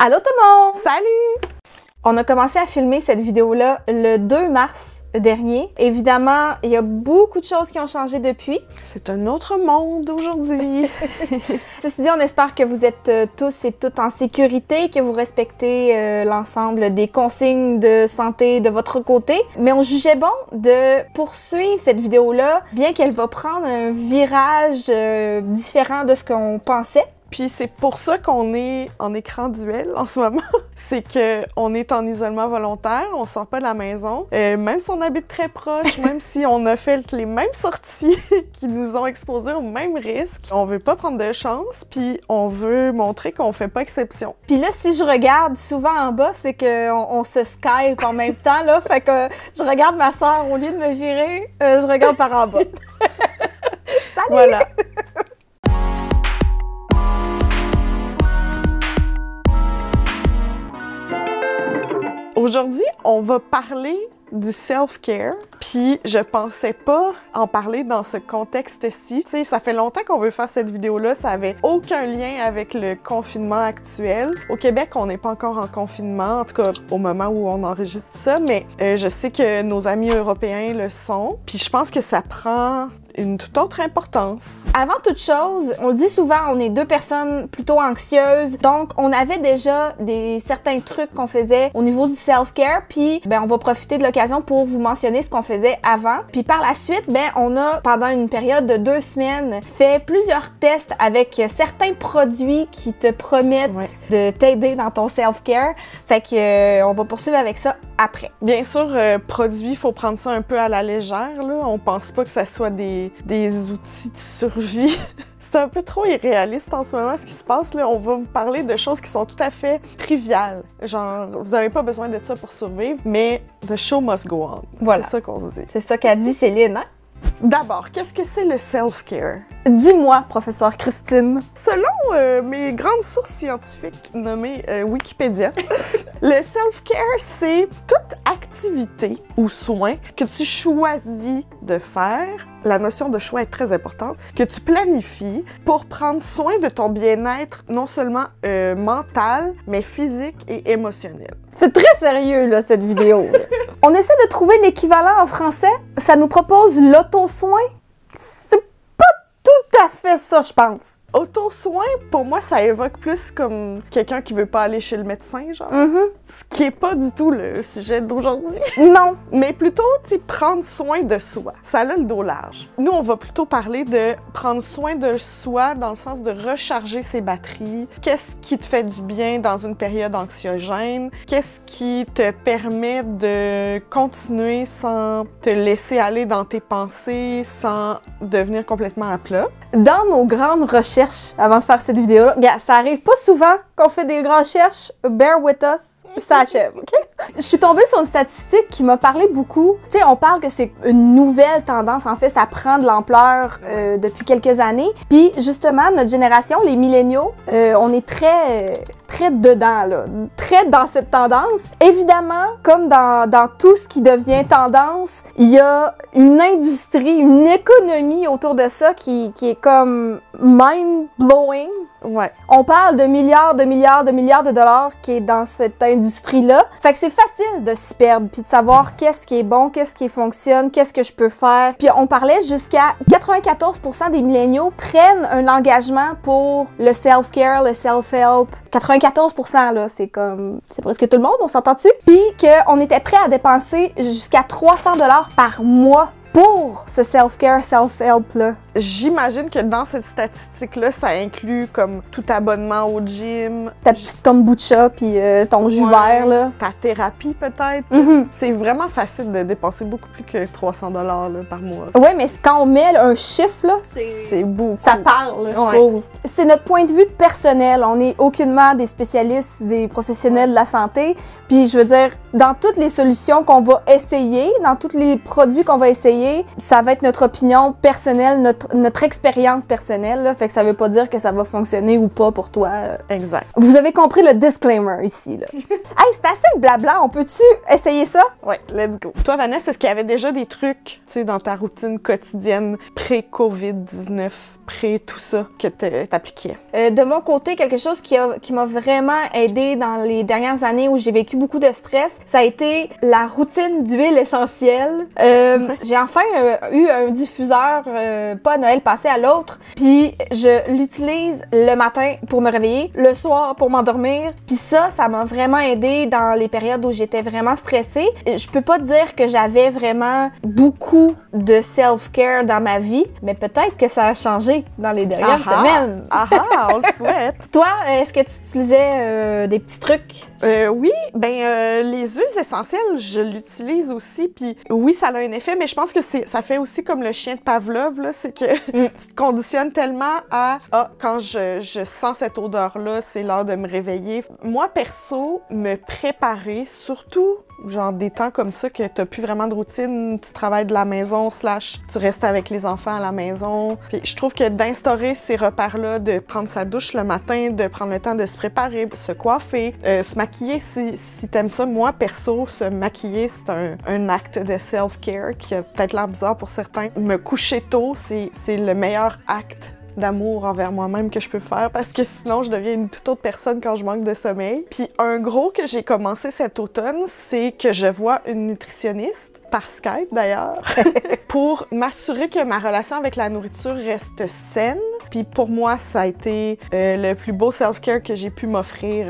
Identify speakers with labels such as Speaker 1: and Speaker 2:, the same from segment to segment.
Speaker 1: Allô tout le monde!
Speaker 2: Salut!
Speaker 1: On a commencé à filmer cette vidéo-là le 2 mars dernier. Évidemment, il y a beaucoup de choses qui ont changé depuis.
Speaker 2: C'est un autre monde aujourd'hui.
Speaker 1: Ceci dit, on espère que vous êtes tous et toutes en sécurité, que vous respectez l'ensemble des consignes de santé de votre côté. Mais on jugeait bon de poursuivre cette vidéo-là, bien qu'elle va prendre un virage différent de ce qu'on pensait.
Speaker 2: Puis c'est pour ça qu'on est en écran duel en ce moment. C'est qu'on est en isolement volontaire, on sort pas de la maison. Même si on habite très proche, même si on a fait les mêmes sorties qui nous ont exposés aux mêmes risques, on veut pas prendre de chance, puis on veut montrer qu'on fait pas exception.
Speaker 1: Puis là, si je regarde souvent en bas, c'est qu'on se Skype en même temps, là. Fait que je regarde ma soeur, au lieu de me virer, je regarde par en bas. Salut!
Speaker 2: Voilà. Aujourd'hui, on va parler du self-care, puis je pensais pas en parler dans ce contexte-ci. Tu sais, ça fait longtemps qu'on veut faire cette vidéo-là, ça avait aucun lien avec le confinement actuel. Au Québec, on n'est pas encore en confinement, en tout cas au moment où on enregistre ça, mais je sais que nos amis européens le sont, puis je pense que ça prend une toute autre importance.
Speaker 1: Avant toute chose, on le dit souvent, on est deux personnes plutôt anxieuses, donc on avait déjà certains trucs qu'on faisait au niveau du self-care, puis on va profiter de l'occasion pour vous mentionner ce qu'on faisait avant. Puis par la suite, on a, pendant une période de 2 semaines, fait plusieurs tests avec certains produits qui te promettent de t'aider dans ton self-care. Fait que on va poursuivre avec ça après.
Speaker 2: Bien sûr, produits, il faut prendre ça un peu à la légère, là. On pense pas que ça soit des outils de survie. C'est un peu trop irréaliste en ce moment ce qui se passe, là. On va vous parler de choses qui sont tout à fait triviales. Genre, vous n'avez pas besoin de ça pour survivre, mais the show must go on.
Speaker 1: Voilà.
Speaker 2: C'est ça qu'on se dit.
Speaker 1: C'est ça qu'a dit Céline, hein?
Speaker 2: D'abord, qu'est-ce que c'est le self-care?
Speaker 1: Dis-moi, professeur Christine.
Speaker 2: Selon mes grandes sources scientifiques nommées Wikipédia, le self-care, c'est toute activité ou soin que tu choisis de faire. La notion de choix est très importante, que tu planifies pour prendre soin de ton bien-être, non seulement mental, mais physique et émotionnel.
Speaker 1: C'est très sérieux, là, cette vidéo. On essaie de trouver l'équivalent en français. Ça nous propose l'auto-soin. C'est pas tout à fait ça, je pense.
Speaker 2: Auto-soin, pour moi, ça évoque plus comme quelqu'un qui veut pas aller chez le médecin, genre. Ce qui est pas du tout le sujet d'aujourd'hui.
Speaker 1: Non.
Speaker 2: Mais plutôt, tu sais, prendre soin de soi. Ça a le dos large. Nous, on va plutôt parler de prendre soin de soi dans le sens de recharger ses batteries. Qu'est-ce qui te fait du bien dans une période anxiogène? Qu'est-ce qui te permet de continuer sans te laisser aller dans tes pensées, sans devenir complètement à plat?
Speaker 1: Dans nos grandes recherches, avant de faire cette vidéo-là, ça arrive pas souvent qu'on fait des grandes recherches. Bear with us, ça achève, OK? Je suis tombée sur une statistique qui m'a parlé beaucoup. Tu sais, on parle que c'est une nouvelle tendance. En fait, ça prend de l'ampleur depuis quelques années. Puis, justement, notre génération, les milléniaux, on est très dedans, là. Très dans cette tendance. Évidemment, comme dans tout ce qui devient tendance, il y a une industrie, une économie autour de ça qui est comme mind-blowing.
Speaker 2: Ouais.
Speaker 1: On parle de milliards de dollars qui est dans cette industrie-là. Fait que c'est facile de s'y perdre puis de savoir qu'est-ce qui est bon, qu'est-ce qui fonctionne, qu'est-ce que je peux faire. Puis on parlait jusqu'à 94% des milléniaux prennent un engagement pour le self-care, le self-help. 94%, là, c'est presque tout le monde, on s'entend dessus. Puis qu'on était prêt à dépenser jusqu'à 300 $ par mois pour ce self-care, self-help-là.
Speaker 2: J'imagine que dans cette statistique-là, ça inclut comme tout abonnement au gym.
Speaker 1: Ta petite kombucha puis ton jus vert, là.
Speaker 2: Ta thérapie, peut-être. C'est vraiment facile de dépenser beaucoup plus que 300 $ là, par mois.
Speaker 1: Ouais, mais quand on met un chiffre, là,
Speaker 2: c'est beaucoup.
Speaker 1: Ça parle, là, je trouve. C'est notre point de vue personnel. On n'est aucunement des spécialistes, des professionnels de la santé. Puis, je veux dire, dans toutes les solutions qu'on va essayer, dans tous les produits qu'on va essayer, ça va être notre opinion personnelle, notre expérience personnelle, là. Fait que ça veut pas dire que ça va fonctionner ou pas pour toi.
Speaker 2: Exact.
Speaker 1: Vous avez compris le disclaimer ici, là. Hey, c'est assez le blabla, on peut-tu essayer ça?
Speaker 2: Ouais, let's go. Toi, Vanessa, est-ce qu'il y avait déjà des trucs, tu sais, dans ta routine quotidienne, pré-COVID-19, pré-tout ça, que t'appliquais?
Speaker 1: De mon côté, quelque chose qui m'a vraiment aidé dans les dernières années où j'ai vécu beaucoup de stress, ça a été la routine d'huile essentielle. J'ai enfin eu un diffuseur, pas à Noël passé, à l'autre, puis je l'utilise le matin pour me réveiller, le soir pour m'endormir, puis ça m'a vraiment aidé dans les périodes où j'étais vraiment stressée. Je peux pas dire que j'avais vraiment beaucoup de self-care dans ma vie, mais peut-être que ça a changé dans les dernières semaines.
Speaker 2: On le souhaite.
Speaker 1: Toi, est-ce que tu utilisais des petits trucs?
Speaker 2: Oui, les huiles essentielles, je l'utilise aussi, puis oui, ça a un effet, mais je pense que ça fait aussi comme le chien de Pavlov, là, c'est que tu te conditionnes tellement à quand je sens cette odeur-là, c'est l'heure de me réveiller. Moi, perso, me préparer, surtout genre des temps comme ça que t'as plus vraiment de routine, tu travailles de la maison / tu restes avec les enfants à la maison. Puis je trouve que d'instaurer ces repères-là, de prendre sa douche le matin, de prendre le temps de se préparer, se coiffer, se maquiller si t'aimes ça. Moi, perso, se maquiller, c'est un acte de self-care qui a peut-être l'air bizarre pour certains. Me coucher tôt, c'est le meilleur acte d'amour envers moi-même que je peux faire parce que sinon je deviens une toute autre personne quand je manque de sommeil. Puis un gros que j'ai commencé cet automne, c'est que je vois une nutritionniste, par Skype d'ailleurs, pour m'assurer que ma relation avec la nourriture reste saine. Puis pour moi, ça a été le plus beau self-care que j'ai pu m'offrir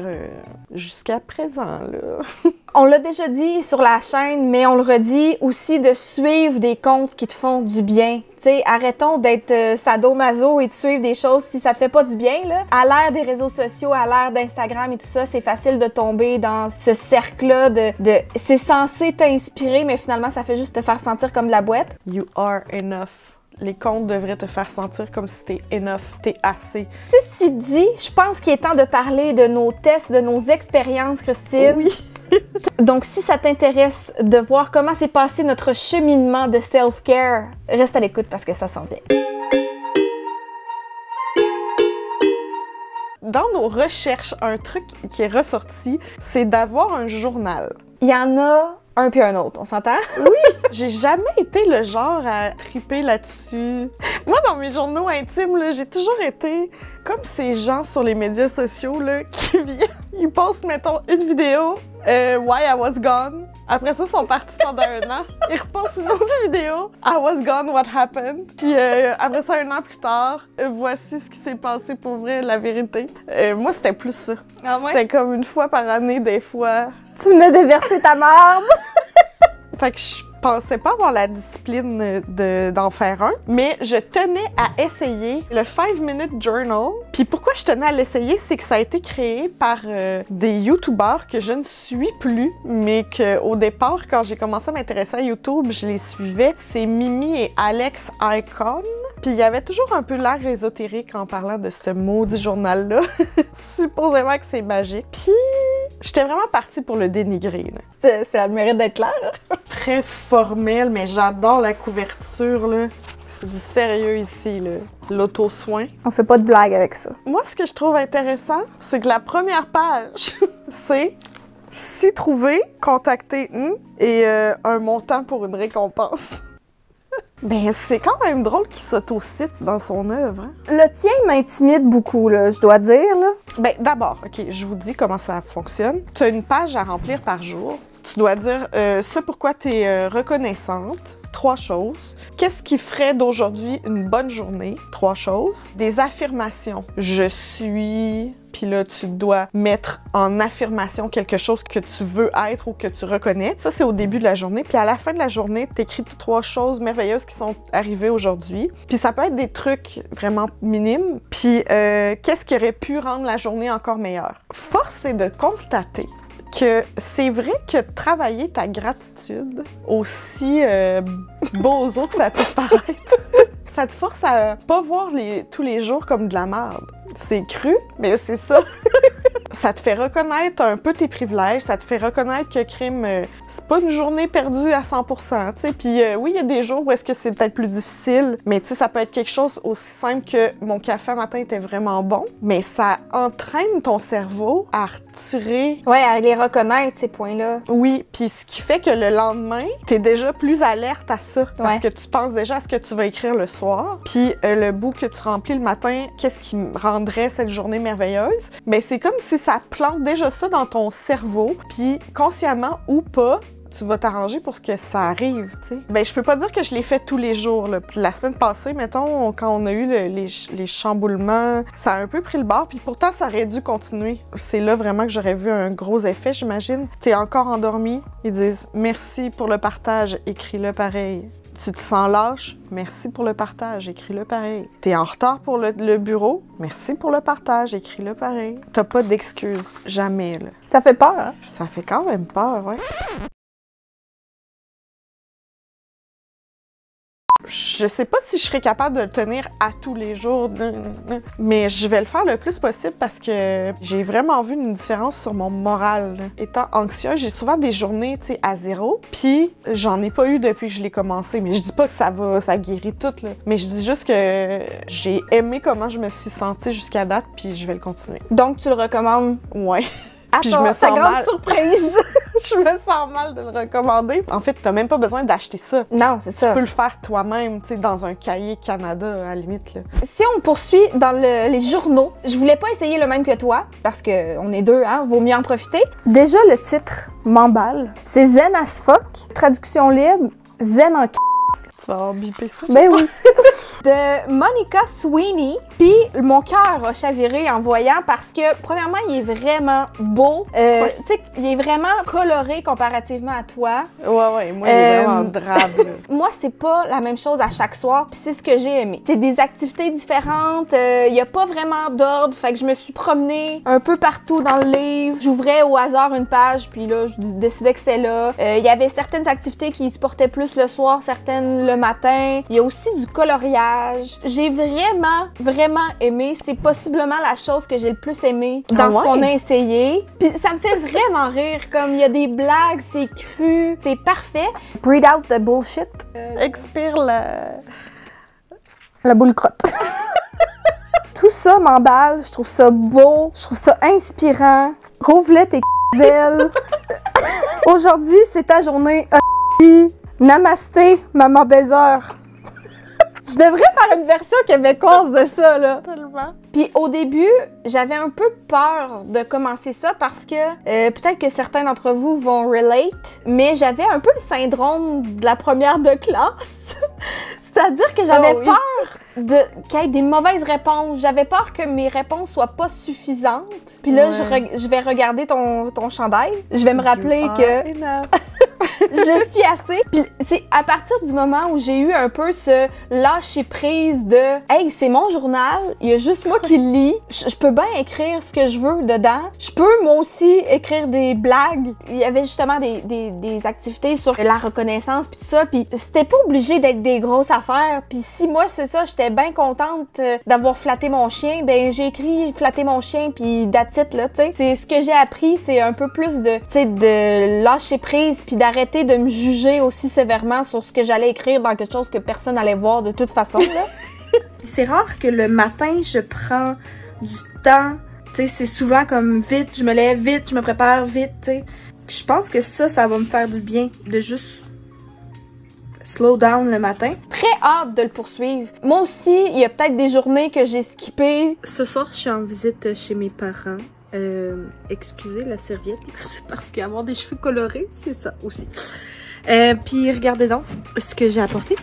Speaker 2: jusqu'à présent, là.
Speaker 1: On l'a déjà dit sur la chaîne, mais on le redit aussi de suivre des comptes qui te font du bien. T'sais, arrêtons d'être sadomaso et de suivre des choses si ça te fait pas du bien, là. À l'ère des réseaux sociaux, à l'ère d'Instagram et tout ça, c'est facile de tomber dans ce cercle-là de c'est censé t'inspirer, mais finalement, ça fait juste te faire sentir comme de la boîte.
Speaker 2: You are enough. Les comptes devraient te faire sentir comme si t'es enough, t'es assez.
Speaker 1: Ceci dit, je pense qu'il est temps de parler de nos tests, de nos expériences, Christine.
Speaker 2: Oui.
Speaker 1: Donc, si ça t'intéresse de voir comment s'est passé notre cheminement de self-care, reste à l'écoute parce que ça sent bien.
Speaker 2: Dans nos recherches, un truc qui est ressorti, c'est d'avoir un journal.
Speaker 1: Il y en a un puis un autre, on s'entend?
Speaker 2: Oui! J'ai jamais été le genre à triper là-dessus. Moi, dans mes journaux intimes, là, j'ai toujours été comme ces gens sur les médias sociaux là, qui viennent, ils postent, mettons, une vidéo, Why I was gone. Après ça, ils sont partis pendant un an. Ils repostent une autre vidéo, I was gone, what happened. Puis après ça, un an plus tard, voici ce qui s'est passé pour vrai, la vérité. Moi, c'était plus ça.
Speaker 1: Ah ouais?
Speaker 2: C'était comme une fois par année, des fois.
Speaker 1: Tu venais de verser ta merde!
Speaker 2: Fait que je pensais pas avoir la discipline d'en faire un, mais je tenais à essayer le 5-minute journal. Puis pourquoi je tenais à l'essayer, c'est que ça a été créé par des YouTubers que je ne suis plus, mais qu'au départ, quand j'ai commencé à m'intéresser à YouTube, je les suivais. C'est Mimi et Alex Icon. Puis il y avait toujours un peu l'air ésotérique en parlant de ce maudit journal-là. Supposément que c'est magique. Puis j'étais vraiment partie pour le dénigrer.
Speaker 1: Ça a le mérite d'être clair.
Speaker 2: Très formel, mais j'adore la couverture, là. C'est du sérieux ici, là. L'auto-soin.
Speaker 1: On fait pas de blague avec ça.
Speaker 2: Moi, ce que je trouve intéressant, c'est que la première page, c'est « Si trouvé, contactez et un montant pour une récompense ». Ben, c'est quand même drôle qu'il s'auto-cite dans son œuvre. Hein?
Speaker 1: Le tien m'intimide beaucoup, là, je dois dire, là.
Speaker 2: Ben, d'abord, OK, je vous dis comment ça fonctionne. Tu as une page à remplir par jour. Tu dois dire ce pourquoi tu es reconnaissante. 3 choses. Qu'est-ce qui ferait d'aujourd'hui une bonne journée? 3 choses. Des affirmations. Je suis... Puis là, tu dois mettre en affirmation quelque chose que tu veux être ou que tu reconnais. Ça, c'est au début de la journée. Puis à la fin de la journée, tu écris 3 choses merveilleuses qui sont arrivées aujourd'hui. Puis ça peut être des trucs vraiment minimes. Puis qu'est-ce qui aurait pu rendre la journée encore meilleure? Force est de constater que c'est vrai que travailler ta gratitude, aussi bozo que ça puisse paraître, ça te force à pas voir tous les jours comme de la merde. C'est cru, mais c'est ça. ça te fait reconnaître un peu tes privilèges, ça te fait reconnaître que crime, c'est pas une journée perdue à 100%, tu sais. Puis oui, il y a des jours où est-ce que c'est peut-être plus difficile, mais tu sais, ça peut être quelque chose aussi simple que mon café matin était vraiment bon, mais ça entraîne ton cerveau à retirer...
Speaker 1: Ouais, à les reconnaître, ces points-là.
Speaker 2: Oui, puis ce qui fait que le lendemain, t'es déjà plus alerte à ça, parce que tu penses déjà à ce que tu vas écrire le soir, puis le bout que tu remplis le matin, qu'est-ce qui rendrait cette journée merveilleuse? Ben c'est comme si ça plante déjà ça dans ton cerveau, puis consciemment ou pas, tu vas t'arranger pour que ça arrive, tu sais. Ben, je peux pas dire que je l'ai fait tous les jours, là. La semaine passée, mettons, quand on a eu les chamboulements, ça a un peu pris le bord, puis pourtant, ça aurait dû continuer. C'est là vraiment que j'aurais vu un gros effet, j'imagine. T'es encore endormi, ils disent « Merci pour le partage, écris-le pareil ». Tu te sens lâche? Merci pour le partage, écris-le pareil. T'es en retard pour le bureau? Merci pour le partage, écris-le pareil. T'as pas d'excuses, jamais, là.
Speaker 1: Ça fait peur, hein?
Speaker 2: Ça fait quand même peur, ouais. Je sais pas si je serais capable de le tenir à tous les jours, mais je vais le faire le plus possible parce que j'ai vraiment vu une différence sur mon moral. Étant anxieuse, j'ai souvent des journées, tu sais, à 0, puis j'en ai pas eu depuis que je l'ai commencé. Mais je dis pas que ça guérit tout, là. Mais je dis juste que j'ai aimé comment je me suis sentie jusqu'à date, puis je vais le continuer.
Speaker 1: Donc, tu le recommandes?
Speaker 2: Ouais.
Speaker 1: Puis je me sens mal. Surprise!
Speaker 2: Je me sens mal de le recommander. En fait, t'as même pas besoin d'acheter ça.
Speaker 1: Non, c'est ça.
Speaker 2: Tu peux le faire toi-même, tu sais, dans un cahier Canada, à la limite, là.
Speaker 1: Si on poursuit dans les journaux, je voulais pas essayer le même que toi, parce que on est deux, hein, vaut mieux en profiter. Déjà, le titre m'emballe. C'est Zen as fuck, traduction libre, zen en
Speaker 2: Tu vas avoir bipé ça?
Speaker 1: Ben oui. De Monica Sweeney. Puis mon cœur a chaviré en voyant parce que, premièrement, il est vraiment beau.
Speaker 2: Ouais.
Speaker 1: Tu sais, il est vraiment coloré comparativement à toi.
Speaker 2: Ouais, moi, il est vraiment drabe, là.
Speaker 1: Moi, c'est pas la même chose à chaque soir, puis c'est ce que j'ai aimé. C'est des activités différentes, il y a pas vraiment d'ordre, fait que je me suis promenée un peu partout dans le livre. J'ouvrais au hasard une page, puis là, je décidais que c'était là. Il y avait certaines activités qui se portaient plus le soir, certaines le matin. Il y a aussi du coloriage. J'ai vraiment aimé. C'est possiblement la chose que j'ai le plus aimé dans ce qu'on a essayé. Puis ça me fait vraiment rire. Comme il y a des blagues, c'est cru, c'est parfait. Breathe out the bullshit.
Speaker 2: Expire
Speaker 1: la boule crotte. Tout ça m'emballe. Je trouve ça beau. Je trouve ça inspirant. Rouvre-les tes d'elle. Aujourd'hui, c'est ta journée. Namasté, maman baiser. Je devrais faire une version québécoise de ça, là.
Speaker 2: Tellement.
Speaker 1: Puis au début, j'avais un peu peur de commencer ça parce que peut-être que certains d'entre vous vont relate, mais j'avais un peu le syndrome de la première de classe. C'est-à-dire que j'avais peur qu'il y ait des mauvaises réponses. J'avais peur que mes réponses soient pas suffisantes. Puis là, je vais regarder ton chandail. Je vais me rappeler que je suis assez. Puis c'est à partir du moment où j'ai eu un peu ce lâcher prise de « Hey, c'est mon journal, il y a juste moi qui le lis. Je peux bien écrire ce que je veux dedans. Je peux moi aussi écrire des blagues. » Il y avait justement des activités sur la reconnaissance puis tout ça. Puis c'était pas obligé d'être des grosses affaires. Puis si moi, c'est ça, j'étais bien contente d'avoir flatté mon chien, ben j'ai écrit « flatter mon chien » puis that's it, là, tu sais. C'est ce que j'ai appris, c'est un peu plus de, tu sais, de lâcher prise puis d'arrêter de me juger aussi sévèrement sur ce que j'allais écrire dans quelque chose que personne allait voir de toute façon, là. C'est rare que le matin, je prends du temps. Tu sais, c'est souvent comme vite, je me lève vite, je me prépare vite, tu sais. Je pense que ça va me faire du bien de juste slow down le matin. Très hâte de le poursuivre. Moi aussi, il y a peut-être des journées que j'ai skippées. Ce soir, je suis en visite chez mes parents. Excusez la serviette, c'est parce qu'avoir des cheveux colorés, c'est ça aussi. Puis regardez donc ce que j'ai apporté.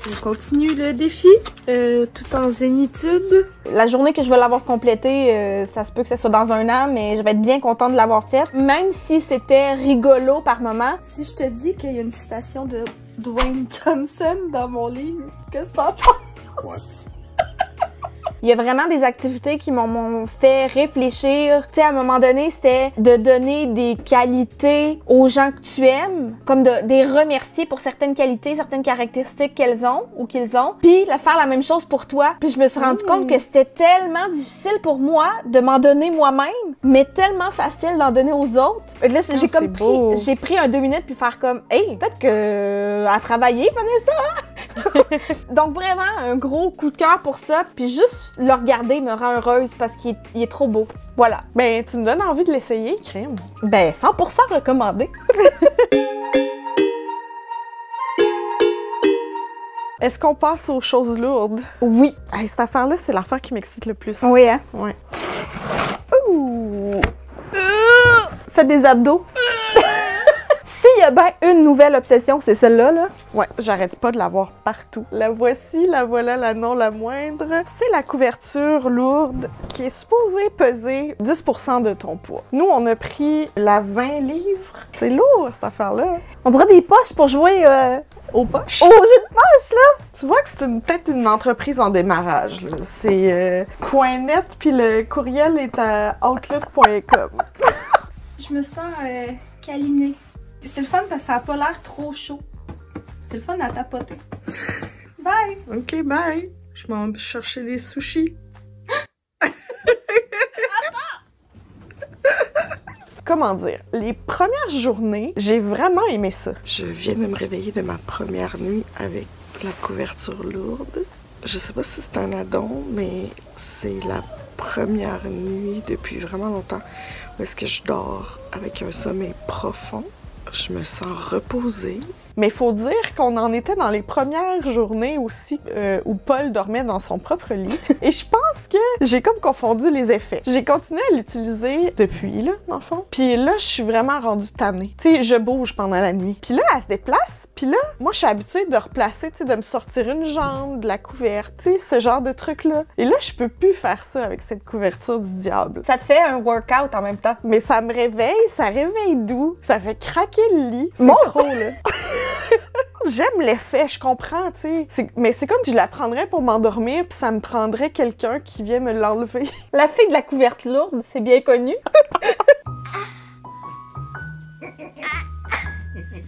Speaker 1: On continue le défi, tout en zénitude. La journée que je vais l'avoir complétée, ça se peut que ça soit dans un an, mais je vais être bien contente de l'avoir faite. Même si c'était rigolo par moment. Si je te dis qu'il y a une citation de Dwayne Johnson dans mon livre, qu'est-ce que t'en penses?
Speaker 3: Quoi?
Speaker 1: Il y a vraiment des activités qui m'ont fait réfléchir. Tu sais, à un moment donné, c'était de donner des qualités aux gens que tu aimes, comme de les remercier pour certaines qualités, certaines caractéristiques qu'elles ont ou qu'ils ont, puis de faire la même chose pour toi. Puis je me suis rendu compte que c'était tellement difficile pour moi de m'en donner moi-même, mais tellement facile d'en donner aux autres. Et là, j'ai pris un 2 minutes puis faire comme, hey, peut-être que à travailler, Vanessa. Donc vraiment un gros coup de cœur pour ça, puis juste le regarder me rend heureuse parce qu'il est trop beau. Voilà.
Speaker 2: Ben, tu me donnes envie de l'essayer, crème.
Speaker 1: Ben, 100% recommandé.
Speaker 2: Est-ce qu'on passe aux choses lourdes?
Speaker 1: Oui.
Speaker 2: Hey, cette affaire-là, c'est l'affaire qui m'excite le plus.
Speaker 1: Oui, hein?
Speaker 2: Ouais.
Speaker 1: Ouh! Faites des abdos. S'il y a bien une nouvelle obsession, c'est celle-là, là.
Speaker 2: Ouais, j'arrête pas de la voir partout. La voici, la voilà, la non la moindre. C'est la couverture lourde qui est supposée peser 10% de ton poids. Nous, on a pris la 20 livres. C'est lourd, cette affaire-là.
Speaker 1: On dirait des poches pour jouer
Speaker 2: aux poches.
Speaker 1: Au jeu de poche, là.
Speaker 2: Tu vois que c'est peut-être une entreprise en démarrage, là. C'est .net, puis le courriel est à outlook.com.
Speaker 1: Je me sens câlinée. C'est le fun parce que ça n'a pas l'air trop chaud. C'est le fun à tapoter. Bye!
Speaker 2: Ok, bye! Je m'en vais chercher des sushis. Comment dire? Les premières journées, j'ai vraiment aimé ça. Je viens de me réveiller de ma première nuit avec la couverture lourde. Je sais pas si c'est un addon, mais c'est la première nuit depuis vraiment longtemps où est-ce que je dors avec un sommeil profond. Je me sens reposée. Mais il faut dire qu'on en était dans les premières journées aussi où Paul dormait dans son propre lit. Et je pense que j'ai comme confondu les effets. J'ai continué à l'utiliser depuis, là, dans le fond. Puis là, je suis vraiment rendue tannée. Tu sais, je bouge pendant la nuit. Puis là, elle se déplace. Puis là, moi, je suis habituée de replacer, tu sais, de me sortir une jambe, de la couverte, tu sais, ce genre de truc-là. Et là, je peux plus faire ça avec cette couverture du diable.
Speaker 1: Ça te fait un workout en même temps.
Speaker 2: Mais ça me réveille, ça réveille doux, ça fait craquer le lit. C'est trop, là. J'aime l'effet, je comprends, tu sais. Mais c'est comme si je la prendrais pour m'endormir, puis ça me prendrait quelqu'un qui vient me l'enlever.
Speaker 1: La fille de la couverte lourde, c'est bien connu.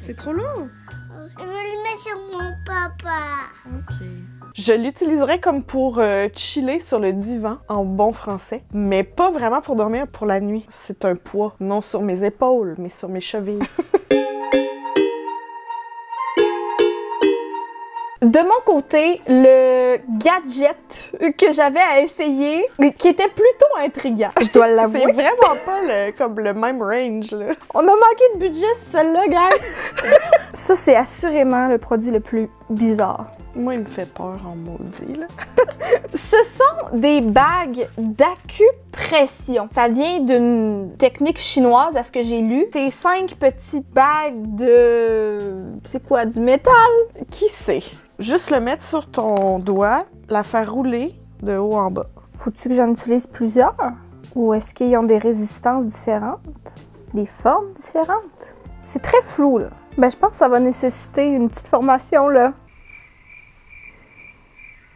Speaker 2: C'est trop lourd.
Speaker 3: Je veux le mettre sur mon papa.
Speaker 2: OK. Je l'utiliserais comme pour chiller sur le divan, en bon français, mais pas vraiment pour dormir pour la nuit. C'est un poids, non sur mes épaules, mais sur mes chevilles.
Speaker 1: De mon côté, le gadget que j'avais à essayer, qui était plutôt intriguant, je dois l'avouer.
Speaker 2: C'est vraiment pas comme le même range, là.
Speaker 1: On a manqué de budget sur celle-là, gang! Ça, c'est assurément le produit le plus bizarre.
Speaker 2: Moi, il me fait peur en maudit, là.
Speaker 1: Ce sont des bagues d'acupression. Ça vient d'une technique chinoise, à ce que j'ai lu. C'est 5 petites bagues de... C'est quoi, du métal?
Speaker 2: Qui sait? Juste le mettre sur ton doigt, la faire rouler de haut en bas.
Speaker 1: Faut-tu que j'en utilise plusieurs? Ou est-ce qu'ils ont des résistances différentes? Des formes différentes? C'est très flou, là. Ben, je pense que ça va nécessiter une petite formation, là.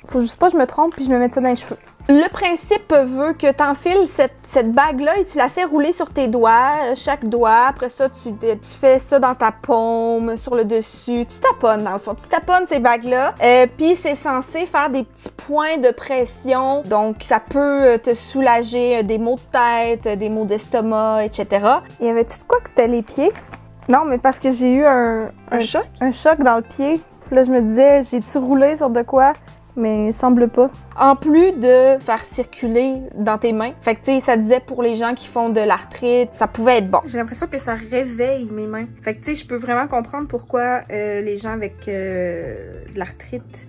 Speaker 1: Faut juste pas que je me trompe puis je me mette ça dans les cheveux. Le principe veut que tu enfiles cette bague-là et tu la fais rouler sur tes doigts, chaque doigt. Après ça, tu fais ça dans ta paume, sur le dessus. Tu taponnes, dans le fond. Tu taponnes ces bagues-là. Puis c'est censé faire des petits points de pression. Donc, ça peut te soulager des maux de tête, des maux d'estomac, etc. Il y avait-tu de quoi que c'était les pieds? Non, mais parce que j'ai eu un
Speaker 2: choc?
Speaker 1: Un choc dans le pied. Puis là, je me disais, j'ai-tu roulé sur de quoi? Mais il semble pas. En plus de faire circuler dans tes mains, fait que tu sais, ça disait pour les gens qui font de l'arthrite, ça pouvait être bon. J'ai l'impression que ça réveille mes mains. Fait que tu sais, je peux vraiment comprendre pourquoi les gens avec de l'arthrite,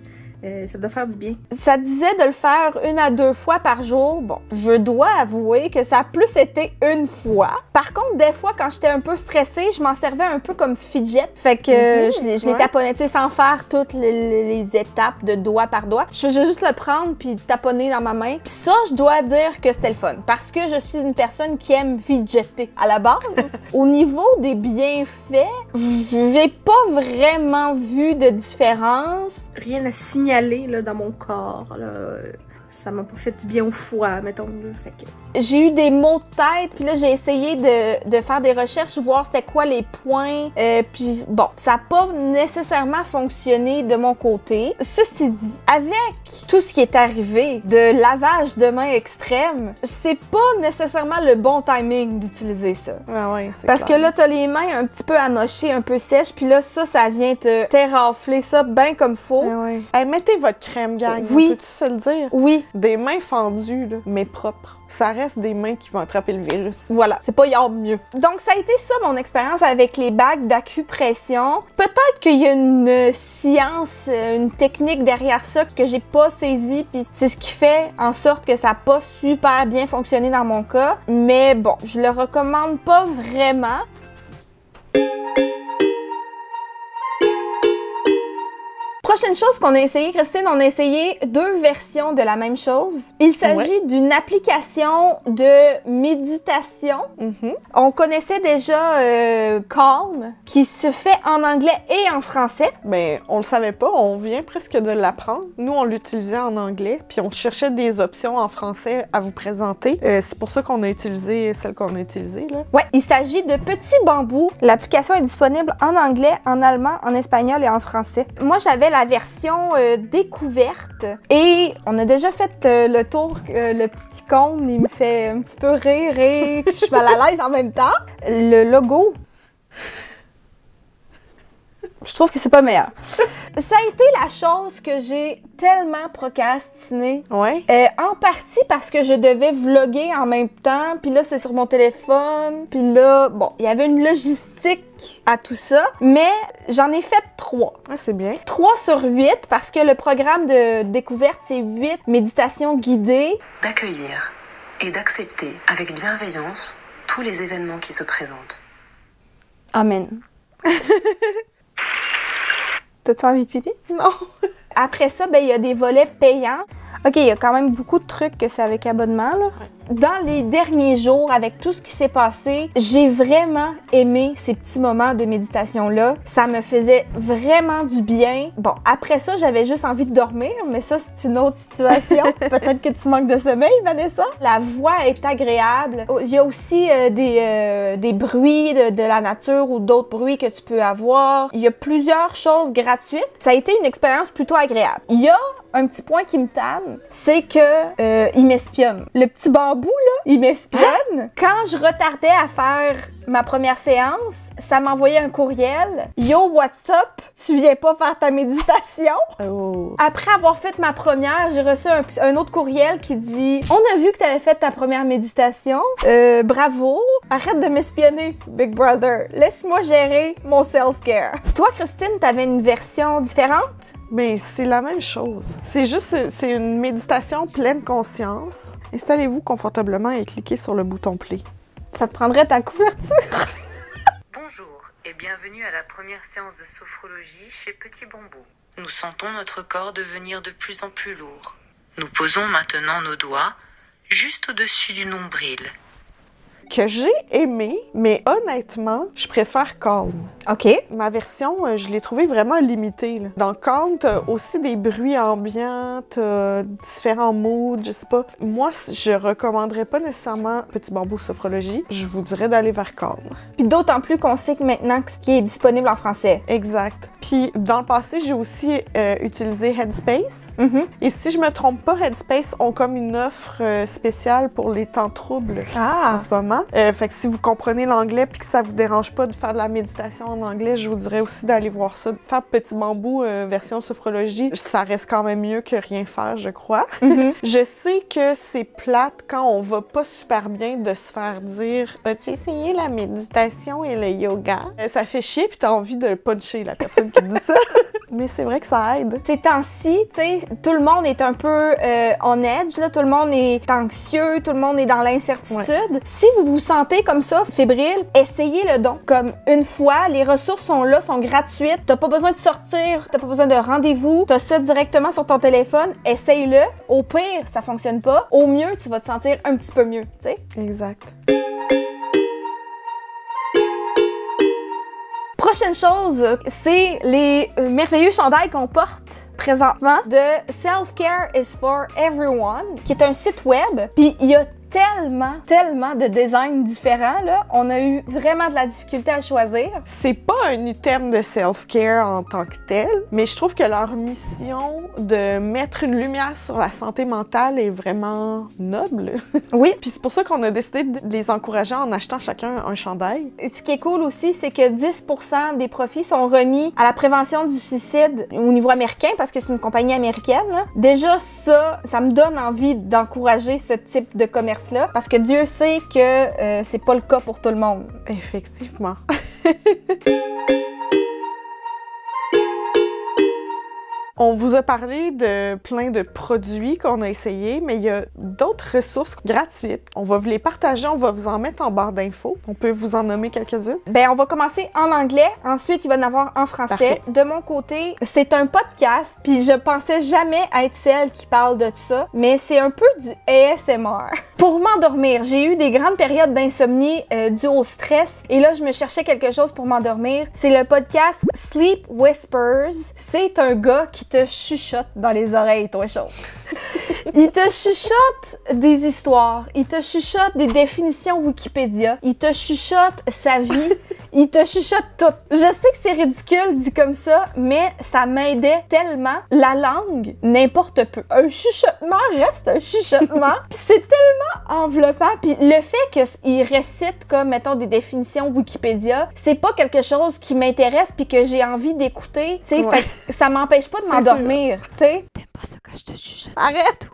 Speaker 1: ça doit faire du bien. Ça disait de le faire 1 à 2 fois par jour. Bon, je dois avouer que ça a plus été 1 fois. Par contre, des fois, quand j'étais un peu stressée, je m'en servais un peu comme fidget. Fait que je les taponnais, tu sais, sans faire toutes les étapes de doigt par doigt. Je faisais juste le prendre puis taponner dans ma main. Puis ça, je dois dire que c'était le fun. Parce que je suis une personne qui aime fidgeter à la base. Au niveau des bienfaits, j'ai pas vraiment vu de différence. Rien à signaler là, dans mon corps. Là. ça m'a pas fait du bien au foie, mettons. Fait que... J'ai eu des maux de tête, puis là, j'ai essayé de faire des recherches, voir c'était quoi les points. Puis bon, ça n'a pas nécessairement fonctionné de mon côté. Ceci dit, avec tout ce qui est arrivé de lavage de mains extrême, c'est pas nécessairement le bon timing d'utiliser ça.
Speaker 2: Ouais,
Speaker 1: parce que là, t'as les mains un petit peu amochées, un peu sèches, puis là, ça vient te terrafler ça bien comme faut.
Speaker 2: Ouais. Hey, mettez votre crème, gang.
Speaker 1: Oui.
Speaker 2: Peux-tu se le dire?
Speaker 1: Oui.
Speaker 2: Des mains fendues, là, mais propres. Ça reste des mains qui vont attraper le virus.
Speaker 1: Voilà, c'est pas yard mieux. Donc, ça a été ça mon expérience avec les bagues d'acupression. Peut-être qu'il y a une science, une technique derrière ça que j'ai pas saisie, puis c'est ce qui fait en sorte que ça a pas super bien fonctionné dans mon cas. Mais bon, je le recommande pas vraiment. Prochaine chose qu'on a essayé, Christine, on a essayé 2 versions de la même chose. Il s'agit d'une application de méditation. On connaissait déjà Calm, qui se fait en anglais et en français.
Speaker 2: Ben, on le savait pas, on vient presque de l'apprendre. Nous, on l'utilisait en anglais, puis on cherchait des options en français à vous présenter. C'est pour ça qu'on a utilisé celle qu'on a utilisée, là.
Speaker 1: Ouais, il s'agit de Petit Bambou. L'application est disponible en anglais, en allemand, en espagnol et en français. Moi, j'avais la version découverte et on a déjà fait le tour, le petit icône, il me fait un petit peu rire et je suis mal à l'aise en même temps. Le logo, je trouve que c'est pas meilleur. Ça a été la chose que j'ai tellement procrastiné.
Speaker 2: Ouais.
Speaker 1: En partie parce que je devais vlogger en même temps, puis là, c'est sur mon téléphone, puis là, bon, il y avait une logistique à tout ça, mais j'en ai fait 3.
Speaker 2: Ah, c'est bien.
Speaker 1: 3 sur 8, parce que le programme de découverte, c'est 8 méditations guidées.
Speaker 4: D'accueillir et d'accepter avec bienveillance tous les événements qui se présentent.
Speaker 1: Amen. T'as-tu envie de pipi?
Speaker 2: Non.
Speaker 1: Après ça, ben, il y a des volets payants. OK, il y a quand même beaucoup de trucs que c'est avec abonnement, là. Dans les derniers jours, avec tout ce qui s'est passé, j'ai vraiment aimé ces petits moments de méditation-là. Ça me faisait vraiment du bien. Bon, après ça, j'avais juste envie de dormir, mais ça, c'est une autre situation. Peut-être que tu manques de sommeil, Vanessa. La voix est agréable. Il y a aussi des bruits de la nature ou d'autres bruits que tu peux avoir. Il y a plusieurs choses gratuites. Ça a été une expérience plutôt agréable. Il y a un petit point qui me tanne, c'est que il m'espionne. Le petit bambou, là, il m'espionne. Quand je retardais à faire ma première séance, ça m'envoyait un courriel. « Yo, what's up? Tu viens pas faire ta méditation? »
Speaker 2: Oh.
Speaker 1: Après avoir fait ma première, j'ai reçu un autre courriel qui dit « On a vu que t'avais fait ta première méditation. Bravo. Arrête de m'espionner, Big Brother. Laisse-moi gérer mon self-care. » Toi, Christine, t'avais une version différente?
Speaker 2: Mais c'est la même chose. C'est une méditation pleine conscience. Installez-vous confortablement et cliquez sur le bouton play.
Speaker 1: Ça te prendrait ta couverture?
Speaker 4: Bonjour et bienvenue à la première séance de sophrologie chez Petit Bambou. Nous sentons notre corps devenir de plus en plus lourd. Nous posons maintenant nos doigts juste au-dessus du nombril.
Speaker 2: Que j'ai aimé, mais honnêtement, je préfère Calm.
Speaker 1: OK.
Speaker 2: Ma version, je l'ai trouvée vraiment limitée, là. Dans Calm, t'as aussi des bruits ambiants, t'as différents moods, je sais pas. Moi, je recommanderais pas nécessairement Petit Bambou Sophrologie. Je vous dirais d'aller vers Calm.
Speaker 1: Puis d'autant plus qu'on sait que maintenant ce qui est disponible en français.
Speaker 2: Exact. Puis dans le passé, j'ai aussi utilisé Headspace. Et si je me trompe pas, Headspace ont comme une offre spéciale pour les temps troubles en ce moment. Fait que si vous comprenez l'anglais puis que ça vous dérange pas de faire de la méditation en anglais, je vous dirais aussi d'aller voir ça. Faire Petit Bambou version sophrologie, ça reste quand même mieux que rien faire, je crois. Je sais que c'est plate quand on va pas super bien de se faire dire « As-tu essayé la méditation et le yoga? » Ça fait chier puis t'as envie de puncher la personne qui dit ça. Mais c'est vrai que ça aide.
Speaker 1: Ces temps-ci, tu sais, tout le monde est un peu on edge, là, tout le monde est anxieux, tout le monde est dans l'incertitude. Ouais. Si vous vous sentez comme ça, fébrile, essayez le don. Comme une fois, les ressources sont là, sont gratuites, t'as pas besoin de sortir, t'as pas besoin de rendez-vous, t'as ça directement sur ton téléphone, essaye-le. Au pire, ça fonctionne pas. Au mieux, tu vas te sentir un petit peu mieux, tu sais.
Speaker 2: Exact. Prochaine
Speaker 1: chose, c'est les merveilleux chandails qu'on porte présentement de Self Care is for Everyone, qui est un site web. Puis il y a tellement de designs différents, là. On a eu vraiment de la difficulté à choisir.
Speaker 2: C'est pas un item de self-care en tant que tel, mais je trouve que leur mission de mettre une lumière sur la santé mentale est vraiment noble.
Speaker 1: Oui.
Speaker 2: Puis c'est pour ça qu'on a décidé de les encourager en achetant chacun un chandail.
Speaker 1: Et ce qui est cool aussi, c'est que 10% des profits sont remis à la prévention du suicide au niveau américain, parce que c'est une compagnie américaine, là. Déjà, ça me donne envie d'encourager ce type de commerce là, parce que Dieu sait que c'est pas le cas pour tout le monde.
Speaker 2: Effectivement. On vous a parlé de plein de produits qu'on a essayés, mais il y a d'autres ressources gratuites. On va vous les partager, on va vous en mettre en barre d'infos. On peut vous en nommer quelques-unes.
Speaker 1: Ben, on va commencer en anglais, ensuite il va y en avoir en français.
Speaker 2: Parfait.
Speaker 1: De mon côté, c'est un podcast, puis je pensais jamais être celle qui parle de ça, mais c'est un peu du ASMR. Pour m'endormir, j'ai eu des grandes périodes d'insomnie dues au stress, et là je me cherchais quelque chose pour m'endormir. C'est le podcast Sleep Whispers. C'est un gars qui te chuchote dans les oreilles, toi chaud. Il te chuchote des histoires, il te chuchote des définitions Wikipédia, il te chuchote sa vie, il te chuchote tout. Je sais que c'est ridicule dit comme ça, mais ça m'aidait tellement. La langue, n'importe peu. Un chuchotement reste un chuchotement, puis c'est tellement enveloppant. Puis le fait qu'il récite comme, mettons, des définitions Wikipédia, c'est pas quelque chose qui m'intéresse puis que j'ai envie d'écouter, tu sais,
Speaker 2: Ouais.
Speaker 1: fait que ça m'empêche pas de m'endormir, tu sais. T'aimes pas ça quand je te chuchote? Arrête!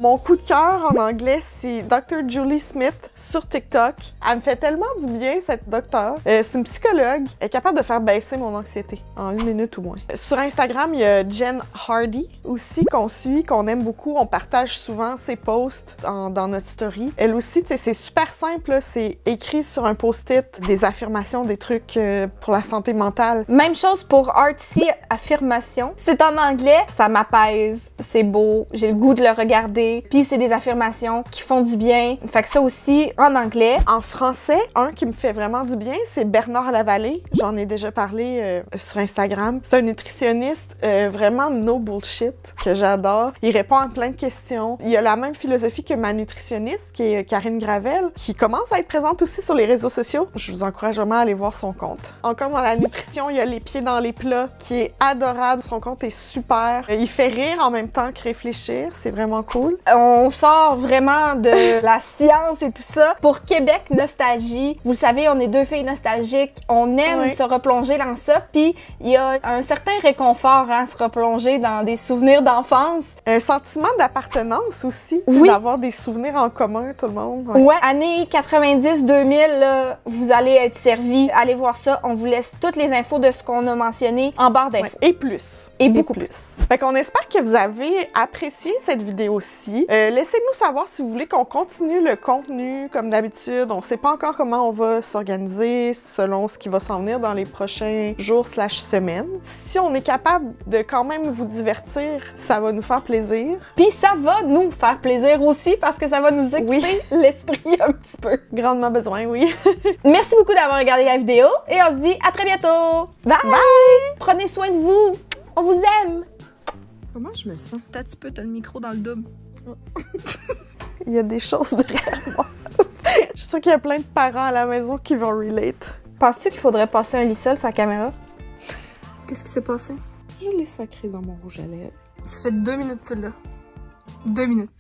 Speaker 2: Mon coup de cœur en anglais, c'est Dr. Julie Smith sur TikTok. Elle me fait tellement du bien, cette docteure. C'est une psychologue. Elle est capable de faire baisser mon anxiété en 1 minute ou moins. Sur Instagram, il y a Jen Hardy aussi qu'on suit, qu'on aime beaucoup. On partage souvent ses posts dans notre story. Elle aussi, tu sais, c'est super simple, là. C'est écrit sur un post-it des affirmations, des trucs pour la santé mentale.
Speaker 1: Même chose pour Artsy Affirmation. C'est en anglais, ça m'apaise, c'est beau, j'ai le goût de le regarder. Puis c'est des affirmations qui font du bien. Fait que ça aussi, en anglais.
Speaker 2: En français, un qui me fait vraiment du bien, c'est Bernard Lavallée. J'en ai déjà parlé sur Instagram. C'est un nutritionniste vraiment no bullshit que j'adore. Il répond à plein de questions. Il a la même philosophie que ma nutritionniste, qui est Karine Gravel, qui commence à être présente aussi sur les réseaux sociaux. Je vous encourage vraiment à aller voir son compte. Encore dans la nutrition, il y a Les pieds dans les plats, qui est adorable. Son compte est super. Il fait rire en même temps que réfléchir. C'est vraiment cool.
Speaker 1: On sort vraiment de la science et tout ça. Pour Québec Nostalgie, vous le savez, on est deux filles nostalgiques. On aime se replonger dans ça. Puis il y a un certain réconfort à se replonger dans des souvenirs d'enfance.
Speaker 2: Un sentiment d'appartenance aussi.
Speaker 1: Oui.
Speaker 2: D'avoir des souvenirs en commun, tout le monde.
Speaker 1: Ouais, années 90-2000, là, vous allez être servis. Allez voir ça. On vous laisse toutes les infos de ce qu'on a mentionné en barre d'infos.
Speaker 2: Ouais. Et plus.
Speaker 1: Et beaucoup plus.
Speaker 2: Fait qu'on espère que vous avez apprécié cette vidéo-ci. Laissez-nous savoir si vous voulez qu'on continue le contenu comme d'habitude. On sait pas encore comment on va s'organiser selon ce qui va s'en venir dans les prochains jours/semaines. Si on est capable de quand même vous divertir, ça va nous faire plaisir.
Speaker 1: Puis ça va nous faire plaisir aussi parce que ça va nous occuper l'esprit un petit peu.
Speaker 2: Grandement besoin, oui.
Speaker 1: Merci beaucoup d'avoir regardé la vidéo et on se dit à très bientôt. Bye! Prenez soin de vous. On vous aime.
Speaker 2: Comment je me sens?
Speaker 1: T'as un petit peu, t'as le micro dans le double.
Speaker 2: Il y a des choses derrière moi. Je suis sûre qu'il y a plein de parents à la maison qui vont relate.
Speaker 1: Penses-tu qu'il faudrait passer un lissol sur la caméra? Qu'est-ce qui s'est passé?
Speaker 2: Je l'ai sacré dans mon rouge à lèvres.
Speaker 1: Ça fait 2 minutes, celui-là. 2 minutes.